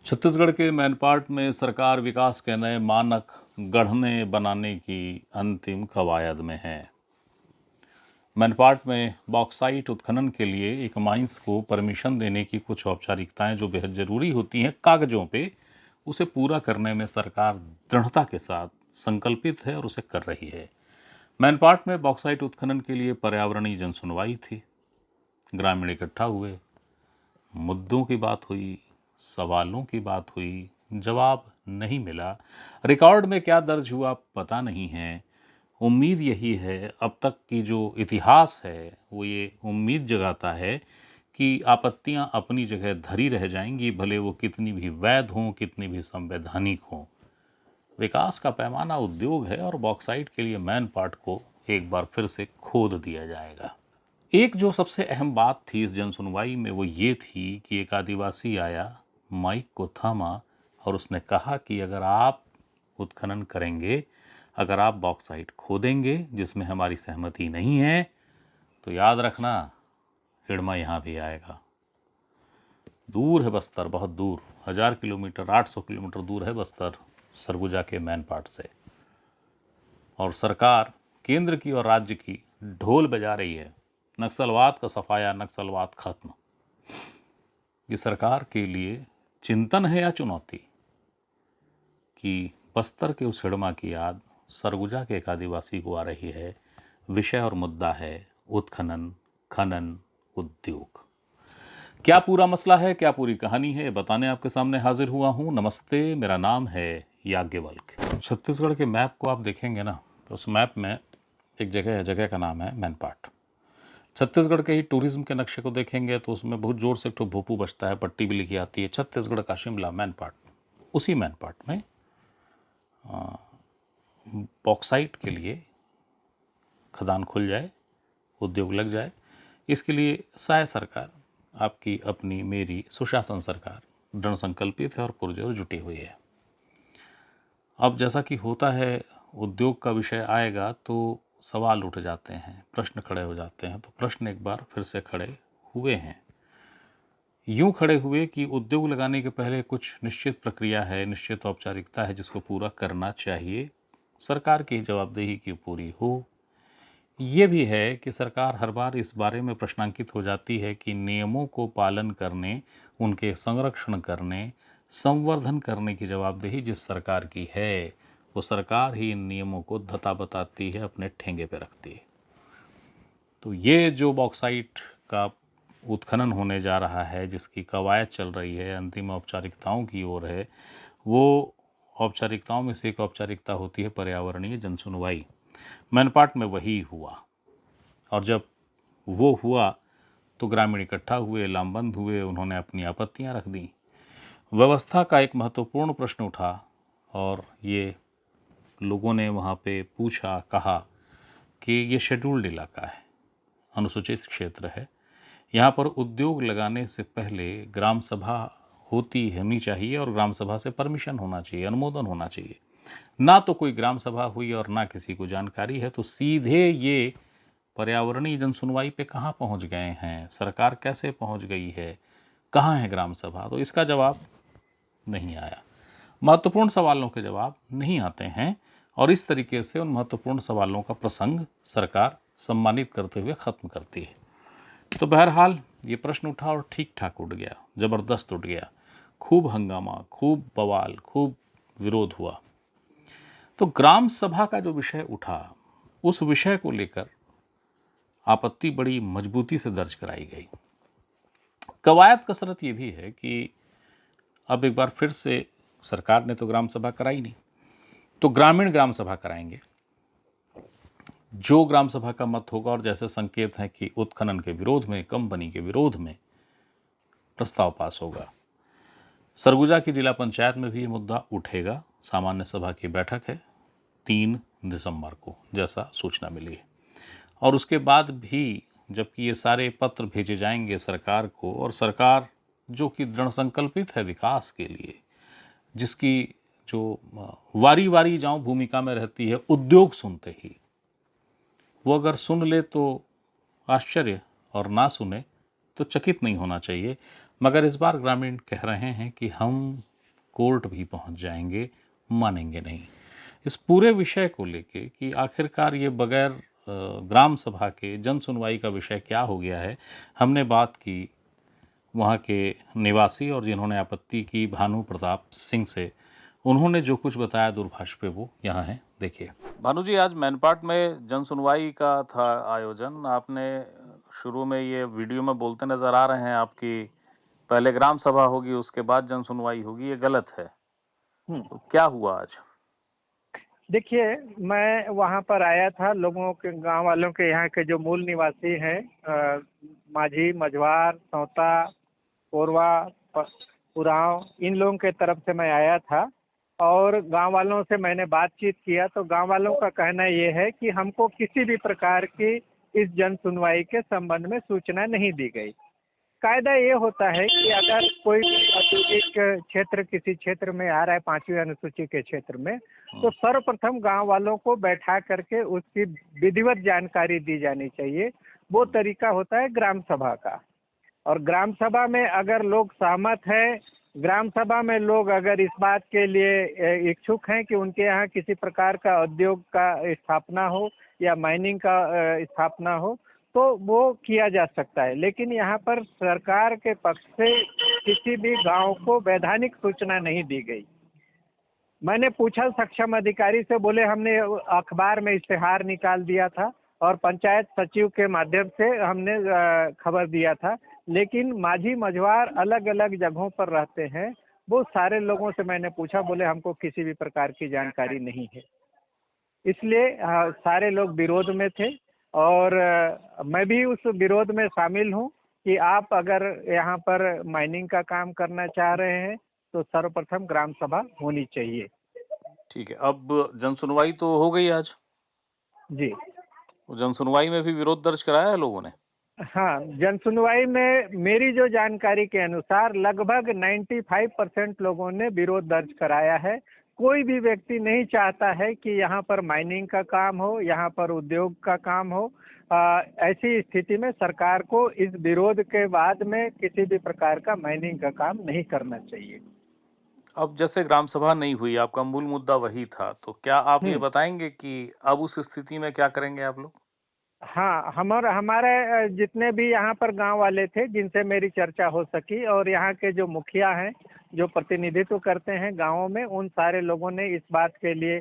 छत्तीसगढ़ के मैनपाट में सरकार विकास के नए मानक गढ़ने बनाने की अंतिम कवायद में है। मैनपाट में बॉक्साइट उत्खनन के लिए एक माइंस को परमिशन देने की कुछ औपचारिकताएं जो बेहद जरूरी होती हैं कागजों पे, उसे पूरा करने में सरकार दृढ़ता के साथ संकल्पित है और उसे कर रही है। मैनपाट में बॉक्साइट उत्खनन के लिए पर्यावरणीय जनसुनवाई थी। ग्रामीण इकट्ठा हुए, मुद्दों की बात हुई, सवालों की बात हुई, जवाब नहीं मिला। रिकॉर्ड में क्या दर्ज हुआ पता नहीं है। उम्मीद यही है, अब तक की जो इतिहास है वो ये उम्मीद जगाता है कि आपत्तियां अपनी जगह धरी रह जाएंगी, भले वो कितनी भी वैध हों, कितनी भी संवैधानिक हों। विकास का पैमाना उद्योग है और बॉक्साइट के लिए मैनपाट को एक बार फिर से खोद दिया जाएगा। एक जो सबसे अहम बात थी इस जनसुनवाई में वो ये थी कि एक आदिवासी आया, माइक को थामा और उसने कहा कि अगर आप उत्खनन करेंगे, अगर आप बॉक्साइट खोदेंगे जिसमें हमारी सहमति नहीं है, तो याद रखना हिड़मा यहाँ भी आएगा। दूर है बस्तर, बहुत दूर, 1000 किलोमीटर 800 किलोमीटर दूर है बस्तर सरगुजा के मैनपाट से। और सरकार केंद्र की और राज्य की ढोल बजा रही है, नक्सलवाद का सफाया, नक्सलवाद खत्म। ये सरकार के लिए चिंतन है या चुनौती कि बस्तर के उस हिड़मा की याद सरगुजा के एक आदिवासी को आ रही है। विषय और मुद्दा है उत्खनन, खनन, उद्योग। क्या पूरा मसला है, क्या पूरी कहानी है, बताने आपके सामने हाजिर हुआ हूं। नमस्ते, मेरा नाम है याज्ञवल्क। छत्तीसगढ़ के मैप को आप देखेंगे ना, तो उस मैप में एक जगह है, जगह का नाम है मैनपाट। छत्तीसगढ़ के ही टूरिज्म के नक्शे को देखेंगे तो उसमें बहुत जोर से एक ठो भोपू बजता है, पट्टी भी लिखी आती है, छत्तीसगढ़ का शिमला मैनपाट। उसी मैनपाट में बॉक्साइट के लिए खदान खुल जाए, उद्योग लग जाए, इसके लिए साय सरकार, आपकी अपनी मेरी सुशासन सरकार दृढ़ संकल्पित है और पुरजोर जुटी हुई है। अब जैसा कि होता है, उद्योग का विषय आएगा तो सवाल उठ जाते हैं, प्रश्न खड़े हो जाते हैं। तो प्रश्न एक बार फिर से खड़े हुए हैं। यूं खड़े हुए कि उद्योग लगाने के पहले कुछ निश्चित प्रक्रिया है, निश्चित औपचारिकता है जिसको पूरा करना चाहिए, सरकार की जवाबदेही की पूरी हो। ये भी है कि सरकार हर बार इस बारे में प्रश्नांकित हो जाती है कि नियमों को पालन करने, उनके संरक्षण करने, संवर्धन करने की जवाबदेही जिस सरकार की है, वो सरकार ही इन नियमों को धता बताती है, अपने ठेंगे पे रखती है। तो ये जो बॉक्साइट का उत्खनन होने जा रहा है, जिसकी कवायद चल रही है, अंतिम औपचारिकताओं की ओर है, वो औपचारिकताओं में से एक औपचारिकता होती है पर्यावरणीय जनसुनवाई। मैनपाट में वही हुआ, और जब वो हुआ तो ग्रामीण इकट्ठा हुए, लामबंद हुए, उन्होंने अपनी आपत्तियां रख दी। व्यवस्था का एक महत्वपूर्ण प्रश्न उठा और ये लोगों ने वहाँ पे पूछा, कहा कि ये शेड्यूल्ड इलाका है, अनुसूचित क्षेत्र है, यहाँ पर उद्योग लगाने से पहले ग्राम सभा होनी चाहिए और ग्राम सभा से परमिशन होना चाहिए, अनुमोदन होना चाहिए। ना तो कोई ग्राम सभा हुई और ना किसी को जानकारी है, तो सीधे ये पर्यावरणीय जनसुनवाई पे कहाँ पहुँच गए हैं, सरकार कैसे पहुँच गई है, कहाँ है ग्राम सभा? तो इसका जवाब नहीं आया। महत्वपूर्ण सवालों के जवाब नहीं आते हैं और इस तरीके से उन महत्वपूर्ण सवालों का प्रसंग सरकार सम्मानित करते हुए ख़त्म करती है। तो बहरहाल ये प्रश्न उठा और ठीक ठाक उठ गया, ज़बरदस्त उठ गया, खूब हंगामा, खूब बवाल, खूब विरोध हुआ। तो ग्राम सभा का जो विषय उठा, उस विषय को लेकर आपत्ति बड़ी मजबूती से दर्ज कराई गई। कवायद कसरत ये भी है कि अब एक बार फिर से सरकार ने तो ग्राम सभा कराई नहीं, तो ग्रामीण ग्राम सभा कराएंगे। जो ग्राम सभा का मत होगा, और जैसे संकेत है कि उत्खनन के विरोध में, कंपनी के विरोध में प्रस्ताव पास होगा। सरगुजा की जिला पंचायत में भी ये मुद्दा उठेगा। सामान्य सभा की बैठक है 3 दिसंबर को, जैसा सूचना मिली है। और उसके बाद भी जबकि ये सारे पत्र भेजे जाएंगे सरकार को, और सरकार जो कि दृढ़ संकल्पित है विकास के लिए, जिसकी जो वारी वारी जाऊं भूमिका में रहती है, उद्योग सुनते ही, वो अगर सुन ले तो आश्चर्य, और ना सुने तो चकित नहीं होना चाहिए। मगर इस बार ग्रामीण कह रहे हैं कि हम कोर्ट भी पहुंच जाएंगे, मानेंगे नहीं। इस पूरे विषय को लेके कि आखिरकार ये बगैर ग्राम सभा के जन सुनवाई का विषय क्या हो गया है, हमने बात की वहाँ के निवासी और जिन्होंने आपत्ति की भानु प्रताप सिंह से। उन्होंने जो कुछ बताया दूरभाष पे वो यहाँ है, देखिए। भानु जी, आज मैनपाट में जन सुनवाई का था आयोजन। आपने शुरू में ये वीडियो में बोलते नजर आ रहे हैं आपकी पहले ग्राम सभा होगी उसके बाद जन सुनवाई होगी, ये गलत है। तो क्या हुआ आज? देखिए, मैं वहाँ पर आया था, लोगों के गांव वालों के यहाँ के जो मूल निवासी हैं, माझी, मझवार, सौता, कोरवा, उरांव, इन लोगों के तरफ से मैं आया था और गांव वालों से मैंने बातचीत किया। तो गांव वालों का कहना ये है कि हमको किसी भी प्रकार की इस जन सुनवाई के संबंध में सूचना नहीं दी गई। कायदा ये होता है कि अगर कोई औद्योगिक क्षेत्र किसी क्षेत्र में आ रहा है 5वीं अनुसूची के क्षेत्र में, तो सर्वप्रथम गांव वालों को बैठा करके उसकी विधिवत जानकारी दी जानी चाहिए। वो तरीका होता है ग्राम सभा का। और ग्राम सभा में अगर लोग सहमत हैं, ग्राम सभा में लोग अगर इस बात के लिए इच्छुक हैं कि उनके यहाँ किसी प्रकार का उद्योग का स्थापना हो या माइनिंग का स्थापना हो, तो वो किया जा सकता है। लेकिन यहाँ पर सरकार के पक्ष से किसी भी गांव को वैधानिक सूचना नहीं दी गई। मैंने पूछा सक्षम अधिकारी से, बोले हमने अखबार में इश्तेहार निकाल दिया था और पंचायत सचिव के माध्यम से हमने खबर दिया था। लेकिन माझी मझवार अलग अलग जगहों पर रहते हैं, वो सारे लोगों से मैंने पूछा, बोले हमको किसी भी प्रकार की जानकारी नहीं है। इसलिए सारे लोग विरोध में थे और मैं भी उस विरोध में शामिल हूं कि आप अगर यहाँ पर माइनिंग का काम करना चाह रहे हैं तो सर्वप्रथम ग्राम सभा होनी चाहिए। ठीक है, अब जन सुनवाई तो हो गई आज जी। जन सुनवाई में भी विरोध दर्ज कराया है लोगों ने? हाँ, जन सुनवाई में मेरी जो जानकारी के अनुसार लगभग 95% लोगों ने विरोध दर्ज कराया है। कोई भी व्यक्ति नहीं चाहता है कि यहाँ पर माइनिंग का काम हो, यहाँ पर उद्योग का काम हो। ऐसी स्थिति में सरकार को इस विरोध के बाद में किसी भी प्रकार का माइनिंग का काम नहीं करना चाहिए। अब जैसे ग्राम सभा नहीं हुई, आपका मूल मुद्दा वही था, तो क्या आप ये बताएंगे कि अब उस स्थिति में क्या करेंगे आप लोग? हाँ, हमारे जितने भी यहाँ पर गांव वाले थे जिनसे मेरी चर्चा हो सकी, और यहाँ के जो मुखिया हैं जो प्रतिनिधित्व करते हैं गांवों में, उन सारे लोगों ने इस बात के लिए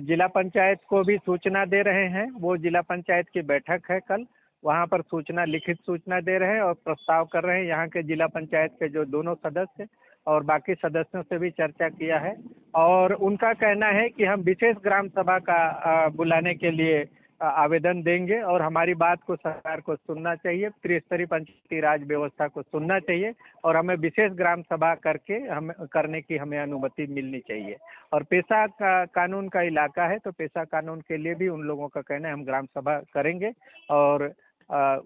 जिला पंचायत को भी सूचना दे रहे हैं। वो जिला पंचायत की बैठक है कल, वहाँ पर सूचना, लिखित सूचना दे रहे हैं और प्रस्ताव कर रहे हैं। यहाँ के जिला पंचायत के जो दोनों सदस्य और बाकी सदस्यों से भी चर्चा किया है और उनका कहना है कि हम विशेष ग्राम सभा का बुलाने के लिए आवेदन देंगे और हमारी बात को सरकार को सुनना चाहिए, त्रिस्तरीय पंचायती राज व्यवस्था को सुनना चाहिए और हमें विशेष ग्राम सभा करके हम करने की हमें अनुमति मिलनी चाहिए। और पेशा का कानून का इलाका है, तो पेशा कानून के लिए भी उन लोगों का कहना है हम ग्राम सभा करेंगे और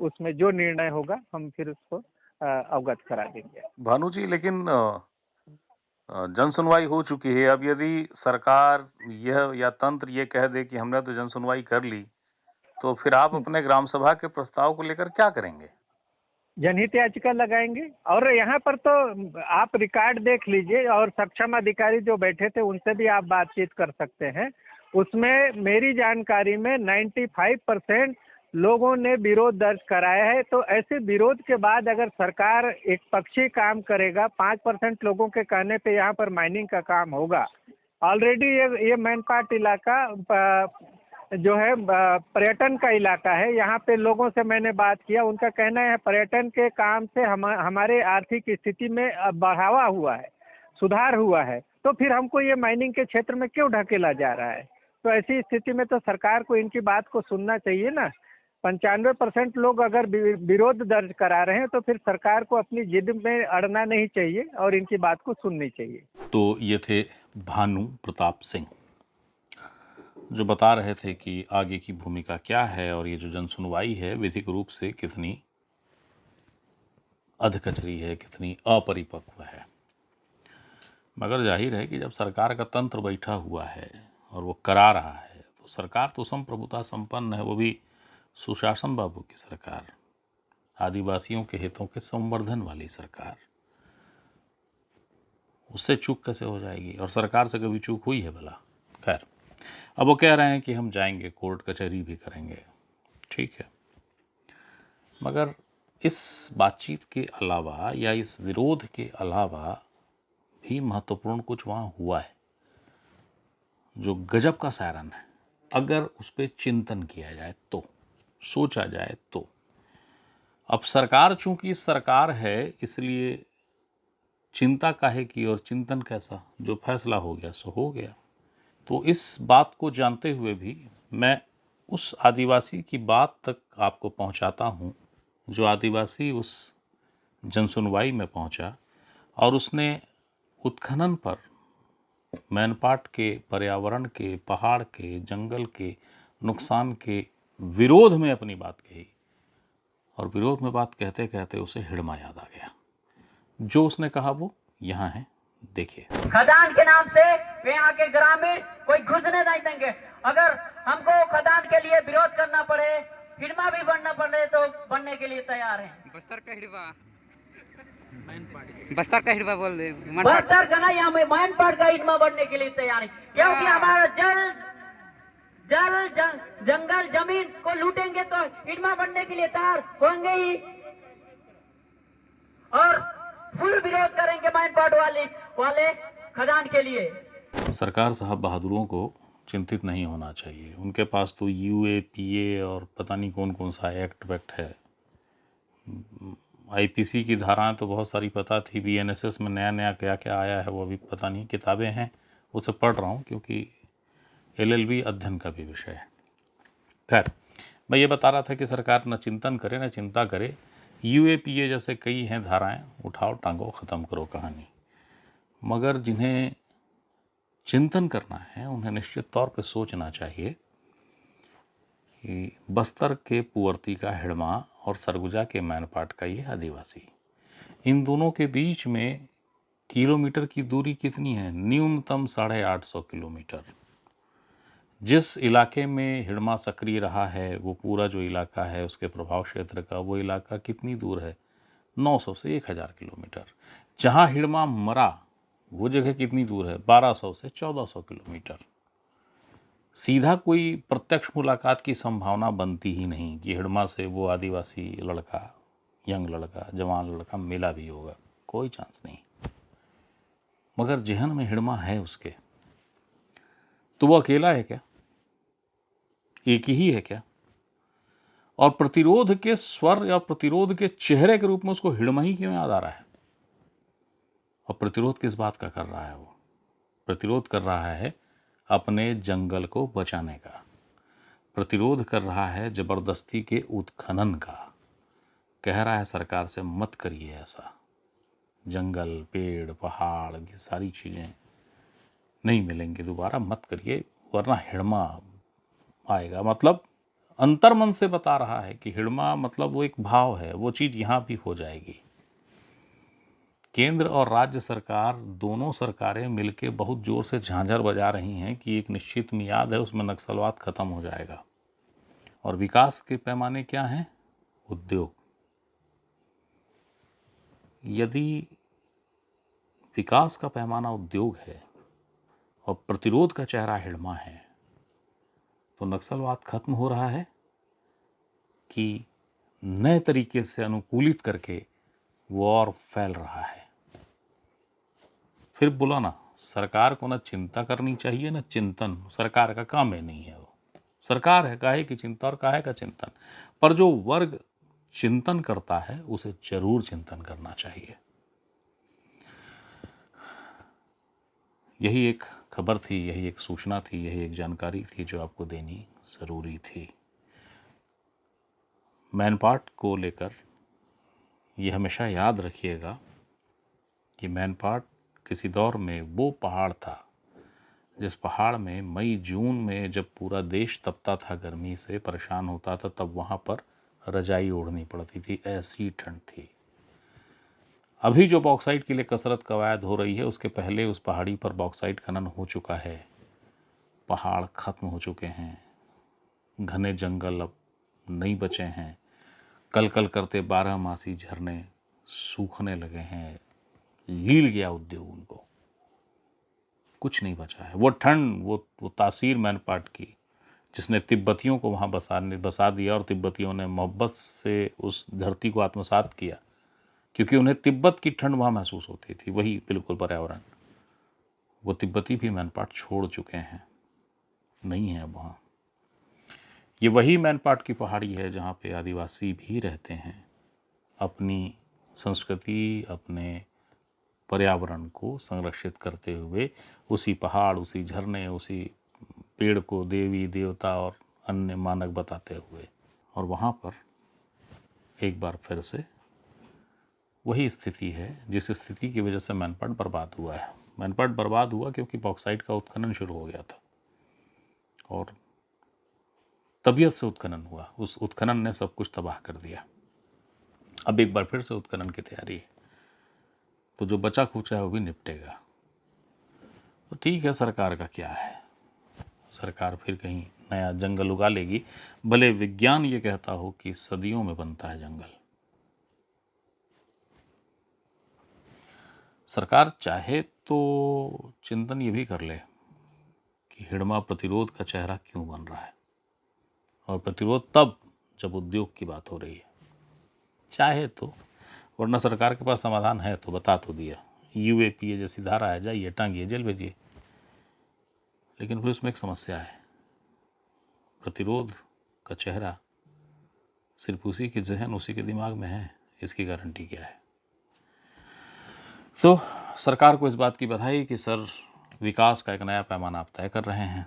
उसमें जो निर्णय होगा हम फिर उसको अवगत करा देंगे। भानु जी, लेकिन जन सुनवाई हो चुकी है। अब यदि सरकार यह या तंत्र ये कह दे कि हमने तो जन सुनवाई कर ली, तो फिर आप अपने ग्राम सभा के प्रस्ताव को लेकर क्या करेंगे? जनहित याचिका लगाएंगे। और यहाँ पर तो आप रिकॉर्ड देख लीजिए और सक्षम अधिकारी जो बैठे थे उनसे भी आप बातचीत कर सकते हैं। उसमें मेरी जानकारी में 95% लोगों ने विरोध दर्ज कराया है। तो ऐसे विरोध के बाद अगर सरकार एक पक्षी काम करेगा, 5% लोगों के कहने पे यहाँ पर माइनिंग का काम होगा। ऑलरेडी ये मैनपाट इलाका जो है पर्यटन का इलाका है। यहाँ पे लोगों से मैंने बात किया, उनका कहना है पर्यटन के काम से हमारे आर्थिक स्थिति में बढ़ावा हुआ है, सुधार हुआ है। तो फिर हमको ये माइनिंग के क्षेत्र में क्यों ढकेला जा रहा है? तो ऐसी स्थिति में तो सरकार को इनकी बात को सुनना चाहिए ना। 95% लोग अगर विरोध दर्ज करा रहे हैं तो फिर सरकार को अपनी जिद में अड़ना नहीं चाहिए और इनकी बात को सुननी चाहिए। तो ये थे भानु प्रताप सिंह, जो बता रहे थे कि आगे की भूमिका क्या है और ये जो जन सुनवाई है विधिक रूप से कितनी अधकचरी है, कितनी अपरिपक्व है। मगर जाहिर है कि जब सरकार का तंत्र बैठा हुआ है और वो करा रहा है, तो सरकार तो संप्रभुता संपन्न है, वो भी सुशासन बाबू की सरकार, आदिवासियों के हितों के संवर्धन वाली सरकार। उससे चूक कैसे हो जाएगी? और सरकार से कभी चूक हुई है भला? खैर, अब वो कह रहे हैं कि हम जाएंगे, कोर्ट कचहरी भी करेंगे, ठीक है। मगर इस बातचीत के अलावा या इस विरोध के अलावा भी महत्वपूर्ण कुछ वहाँ हुआ है जो गजब का सायरन है। अगर उस पर चिंतन किया जाए तो, सोचा जाए तो। अब सरकार चूंकि सरकार है, इसलिए चिंता काहे की और चिंतन कैसा? जो फैसला हो गया सो हो गया। तो इस बात को जानते हुए भी मैं उस आदिवासी की बात तक आपको पहुंचाता हूं, जो आदिवासी उस जनसुनवाई में पहुंचा और उसने उत्खनन पर, मैनपाट के, पर्यावरण के, पहाड़ के, जंगल के नुकसान के विरोध में अपनी बात कही। और विरोध में बात कहते कहते उसे हिड़मा याद आ गया। जो उसने कहा वो यहाँ है, देखिए। खदान के नाम से यहाँ के ग्रामीण कोई घुसने नहीं देंगे। अगर हमको खदान के लिए विरोध करना पड़े, हिड़मा भी बनना पड़े, तो बनने के लिए तैयार हैं। बस्तर का हिड़वा, बस्तर का हिड़वा बोल दे। बस्तर का नहीं, हम मैनपाट का हिड़मा बनने के लिए तैयार हैं, क्योंकि हमारा जंगल जमीन को लूटेंगे तो हिड़मा बनने के लिए तैयार होंगे ही, और फुल विरोध करेंगे मैनपाट वाले खदान के लिए। सरकार साहब बहादुरों को चिंतित नहीं होना चाहिए। उनके पास तो UAPA और पता नहीं कौन कौन सा एक्ट वैक्ट है। IPC की धाराएं तो बहुत सारी पता थी, BNSS में नया नया क्या क्या आया है वो अभी पता नहीं। किताबें हैं, उसे पढ़ रहा हूँ क्योंकि LLB अध्ययन का भी विषय है। खैर, मैं ये बता रहा था कि सरकार न चिंतन करे न चिंता करे। UAPA जैसे कई हैं धाराएं, उठाओ टांगो ख़त्म करो कहानी। मगर जिन्हें चिंतन करना है उन्हें निश्चित तौर पे सोचना चाहिए कि बस्तर के पुअर्ती का हिड़मा और सरगुजा के मैनपाट का ये आदिवासी, इन दोनों के बीच में किलोमीटर की दूरी कितनी है? न्यूनतम 850 किलोमीटर। जिस इलाके में हिड़मा सक्रिय रहा है वो पूरा जो इलाका है उसके प्रभाव क्षेत्र का, वो इलाका कितनी दूर है? 900 से 1000 किलोमीटर। जहाँ हिड़मा मरा वो जगह कितनी दूर है? 1200 से 1400 किलोमीटर। सीधा कोई प्रत्यक्ष मुलाकात की संभावना बनती ही नहीं कि हिड़मा से वो आदिवासी लड़का, यंग लड़का, जवान लड़का मिला भी होगा, कोई चांस नहीं। मगर जेहन में हिड़मा है उसके, तो वो अकेला है क्या? एक ही है क्या? और प्रतिरोध के स्वर या प्रतिरोध के चेहरे के रूप में उसको हिड़मा ही क्यों याद आ रहा है? और प्रतिरोध किस बात का कर रहा है? वो प्रतिरोध कर रहा है अपने जंगल को बचाने का, प्रतिरोध कर रहा है जबरदस्ती के उत्खनन का। कह रहा है सरकार से मत करिए ऐसा, जंगल, पेड़, पहाड़, ये सारी चीज़ें नहीं मिलेंगी दोबारा, मत करिए वरना हिड़मा आएगा। मतलब अंतर्मन से बता रहा है कि हिड़मा मतलब वो एक भाव है, वो चीज़ यहाँ भी हो जाएगी। केंद्र और राज्य सरकार, दोनों सरकारें मिलकर बहुत जोर से झांझर बजा रही हैं कि एक निश्चित मियाद है उसमें नक्सलवाद खत्म हो जाएगा। और विकास के पैमाने क्या हैं? उद्योग। यदि विकास का पैमाना उद्योग है और प्रतिरोध का चेहरा हिड़मा है, तो नक्सलवाद खत्म हो रहा है कि नए तरीके से अनुकूलित करके वो और फैल रहा है? फिर बोला ना, सरकार को न चिंता करनी चाहिए न चिंतन। सरकार का काम ही नहीं है। वो सरकार है काहे की चिंता और काहे का चिंतन। पर जो वर्ग चिंतन करता है उसे जरूर चिंतन करना चाहिए। यही एक खबर थी, यही एक सूचना थी, यही एक जानकारी थी जो आपको देनी ज़रूरी थी। मैनपाट को लेकर ये हमेशा याद रखिएगा कि मैनपाट किसी दौर में वो पहाड़ था जिस पहाड़ में मई जून में जब पूरा देश तपता था, गर्मी से परेशान होता था, तब वहाँ पर रजाई ओढ़नी पड़ती थी, ऐसी ठंड थी। अभी जो बॉक्साइट के लिए कसरत कवायद हो रही है, उसके पहले उस पहाड़ी पर बॉक्साइट खनन हो चुका है, पहाड़ खत्म हो चुके हैं, घने जंगल अब नहीं बचे हैं, कल कल करते 12 मासी झरने सूखने लगे हैं, लील गया उद्योग उनको। कुछ नहीं बचा है। वो ठंड, वो तासीर मैनपाट की, जिसने तिब्बतियों को वहाँ बसा दिया और तिब्बतियों ने मोहब्बत से उस धरती को आत्मसात किया, क्योंकि उन्हें तिब्बत की ठंड वहाँ महसूस होती थी, वही बिल्कुल पर्यावरण। वो तिब्बती भी मैनपाट छोड़ चुके हैं, नहीं है वहाँ। ये वही मैनपाट की पहाड़ी है जहाँ पे आदिवासी भी रहते हैं, अपनी संस्कृति, अपने पर्यावरण को संरक्षित करते हुए, उसी पहाड़, उसी झरने, उसी पेड़ को देवी देवता और अन्य मानक बताते हुए। और वहाँ पर एक बार फिर से वही स्थिति है जिस स्थिति की वजह से मैनपाट बर्बाद हुआ है। मैनपाट बर्बाद हुआ क्योंकि बॉक्साइट का उत्खनन शुरू हो गया था और तबीयत से उत्खनन हुआ। उस उत्खनन ने सब कुछ तबाह कर दिया। अब एक बार फिर से उत्खनन की तैयारी है, तो जो बचा खुचा है वो भी निपटेगा। तो ठीक है, सरकार का क्या है, सरकार फिर कहीं नया जंगल उगा लेगी, भले विज्ञान ये कहता हो कि सदियों में बनता है जंगल। सरकार चाहे तो चिंतन ये भी कर ले कि हिड़मा प्रतिरोध का चेहरा क्यों बन रहा है, और प्रतिरोध तब जब उद्योग की बात हो रही है, चाहे तो। वरना सरकार के पास समाधान है तो बता तो दिया, यूएपीए जैसी धारा है, जाइए टांगिए, जेल भेजिए। लेकिन फिर उसमें एक समस्या है, प्रतिरोध का चेहरा सिर्फ उसी के जहन, उसी के दिमाग में है, इसकी गारंटी क्या है। तो सरकार को इस बात की बधाई कि सर विकास का एक नया पैमाना आप तय कर रहे हैं।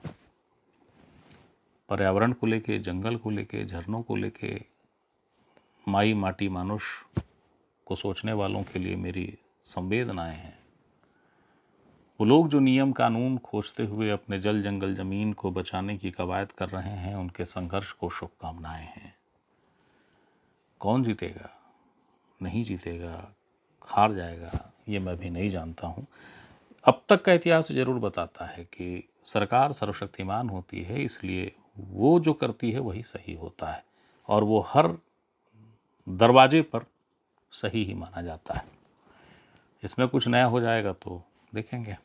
पर्यावरण को लेके, जंगल को लेके, झरनों को लेके, माई माटी मानुष को सोचने वालों के लिए मेरी संवेदनाएं हैं। वो लोग जो नियम कानून खोजते हुए अपने जल जंगल जमीन को बचाने की कवायद कर रहे हैं, उनके संघर्ष को शुभकामनाएं हैं। कौन जीतेगा, नहीं जीतेगा, हार जाएगा, ये मैं भी नहीं जानता हूँ। अब तक का इतिहास जरूर बताता है कि सरकार सर्वशक्तिमान होती है, इसलिए वो जो करती है वही सही होता है, और वो हर दरवाजे पर सही ही माना जाता है। इसमें कुछ नया हो जाएगा तो देखेंगे।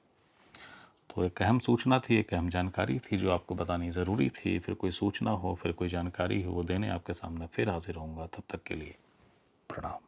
तो एक अहम सूचना थी, एक अहम जानकारी थी जो आपको बतानी ज़रूरी थी। फिर कोई सूचना हो, फिर कोई जानकारी हो, वो देने आपके सामने फिर हाजिर होऊंगा। तब तक के लिए प्रणाम।